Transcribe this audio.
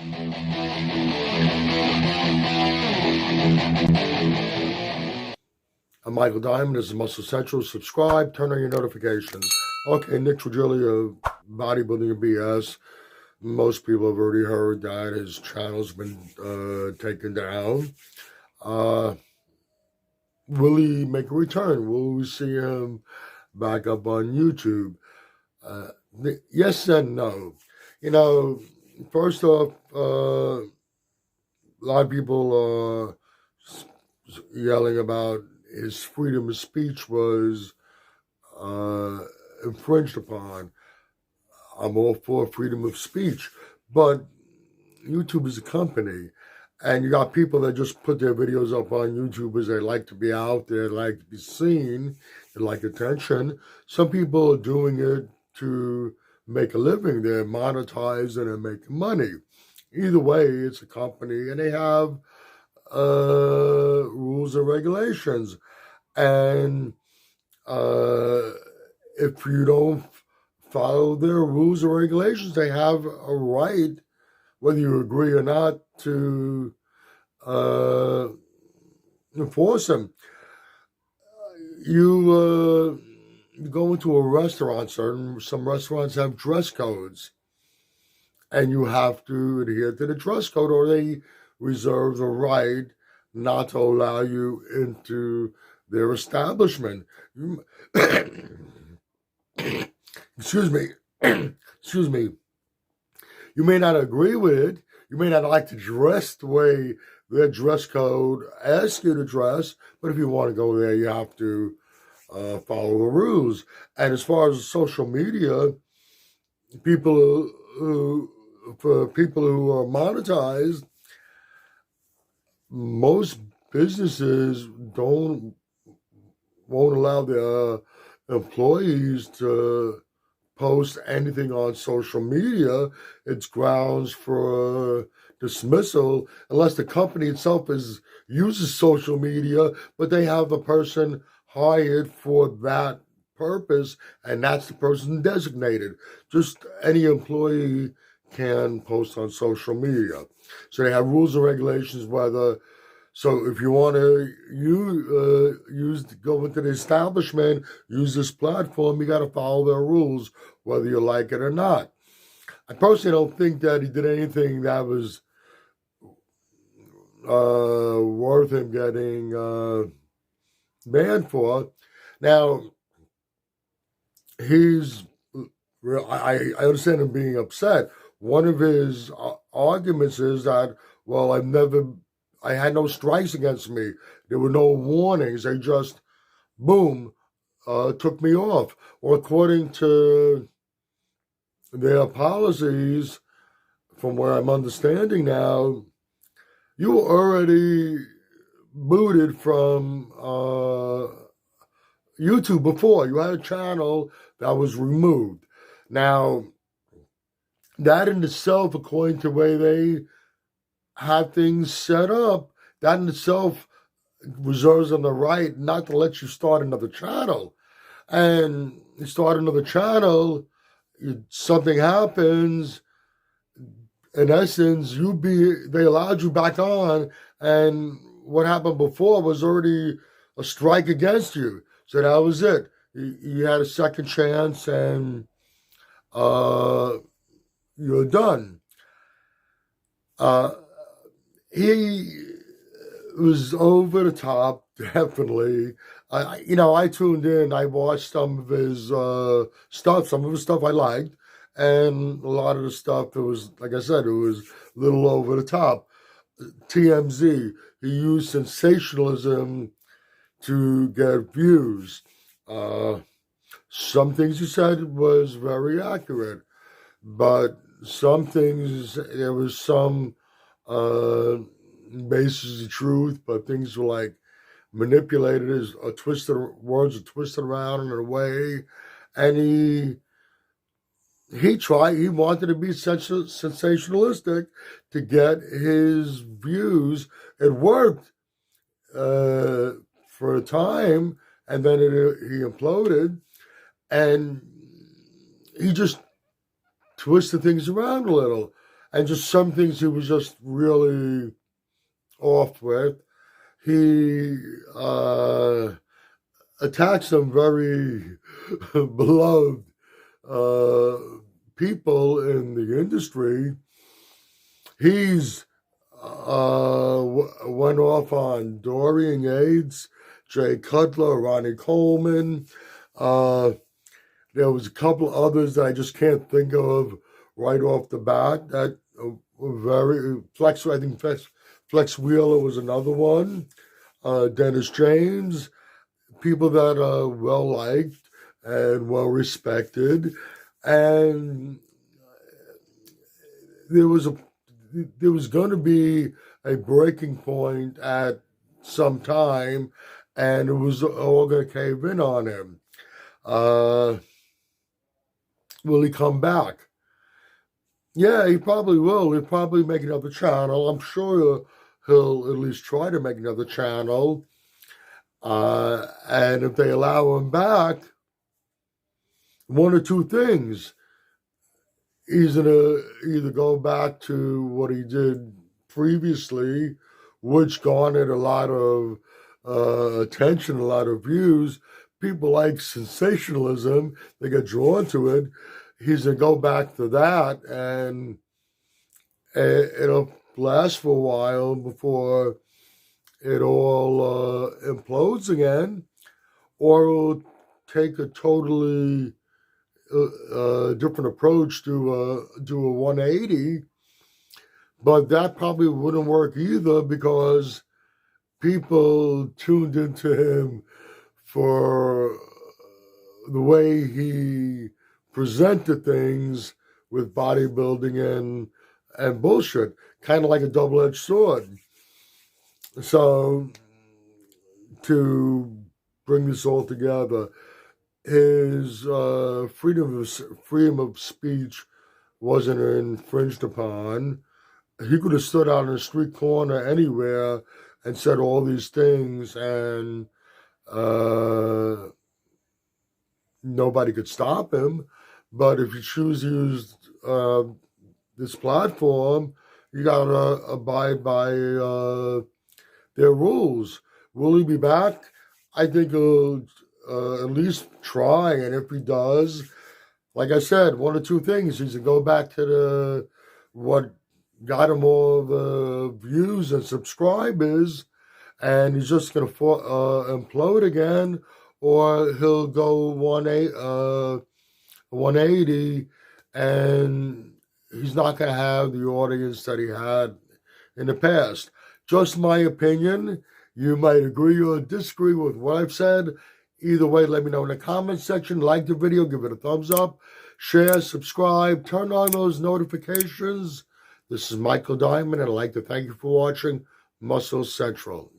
I'm Michael Diamond. This is Muscle Central. Subscribe, turn on your notifications. Okay, Nick Trigili of Bodybuilding and BS. Most people have already heard that his channel's been taken down. Will he make a return? Will we see him back up on YouTube? Yes and no. You know, first off, a lot of people are yelling about his freedom of speech was infringed upon. I'm all for freedom of speech, but YouTube is a company, and you got people that just put their videos up on YouTube because they like to be out there, they like to be seen, they like attention. Some people are doing it to make a living. They're monetizing and making money. Either way, it's a company, and they have rules and regulations. And if you don't follow their rules and regulations, they have a right, whether you agree or not, to enforce them. You go into a restaurant, some restaurants have dress codes, and you have to adhere to the dress code, or they reserve the right not to allow you into their establishment. Excuse me. Excuse me. You may not agree with it. You may not like to dress the way their dress code asks you to dress, but if you want to go there, you have to follow the rules. And as far as social media, for people who are monetized, most businesses won't allow their employees to post anything on social media. It's grounds for dismissal unless the company itself uses social media, but they have a person hired for that purpose, and that's the person designated. Just any employee can post on social media. So they have rules and regulations so if you want to go into the establishment, use this platform, you got to follow their rules, whether you like it or not. I personally don't think that he did anything that was worth him getting banned for. Now, I understand him being upset. One of his arguments is that, well, I had no strikes against me. There were no warnings. They just, boom, took me off. Well, according to their policies, from where I'm understanding now, you were already booted from YouTube before. You had a channel that was removed. Now, that in itself, according to the way they have things set up, that in itself reserves them the right not to let you start another channel. And you start another channel, something happens, in essence, they allowed you back on, and what happened before was already a strike against you. So that was it. You had a second chance, and you're done. He was over the top, definitely. I tuned in. I watched some of his stuff. Some of his stuff I liked, and a lot of the stuff, it was, like I said, it was a little over the top. TMZ, he used sensationalism to get views. Some things he said was very accurate, but some things, there was some basis of truth, but things were like manipulated, words are twisted around in a way, and he wanted to be sensationalistic to get his views. It worked for a time, and then he imploded, and he just twisted things around a little. and just some things he was just really off with. He attacked some very beloved people in the industry. He's went off on Dorian Yates, Jay Cutler, Ronnie Coleman. There was a couple others that I just can't think of right off the bat that were very Flex. I think Flex Wheeler was another one. Dennis James, people that are well liked and well respected, and there was going to be a breaking point at some time, and it was all going to cave in on him. Will he come back? Yeah, he probably will. He'll probably make another channel. I'm sure he'll at least try to make another channel. And if they allow him back, one or two things. He's going to either go back to what he did previously, which garnered a lot of attention, a lot of views. People like sensationalism. They get drawn to it. He's going to go back to that, and it'll last for a while before it all implodes again, or it'll take a totally different approach to do a 180. But that probably wouldn't work either, because people tuned into him for the way he presented things with bodybuilding and bullshit, kind of like a double-edged sword. So to bring this all together, his freedom of speech wasn't infringed upon. He could have stood out in a street corner anywhere and said all these things, and nobody could stop him. But if you choose to use this platform, you gotta abide by their rules. Will he be back? I think he'll at least try, and if he does, like I said, one or two things. He's to go back to what got him all the views and subscribers, and he's just going to implode again, or he'll go 180, and he's not going to have the audience that he had in the past. Just my opinion. You might agree or disagree with what I've said. Either way, let me know in the comments section. Like the video, give it a thumbs up, share, subscribe, turn on those notifications. This is Michael Diamond, and I'd like to thank you for watching Muscle Central.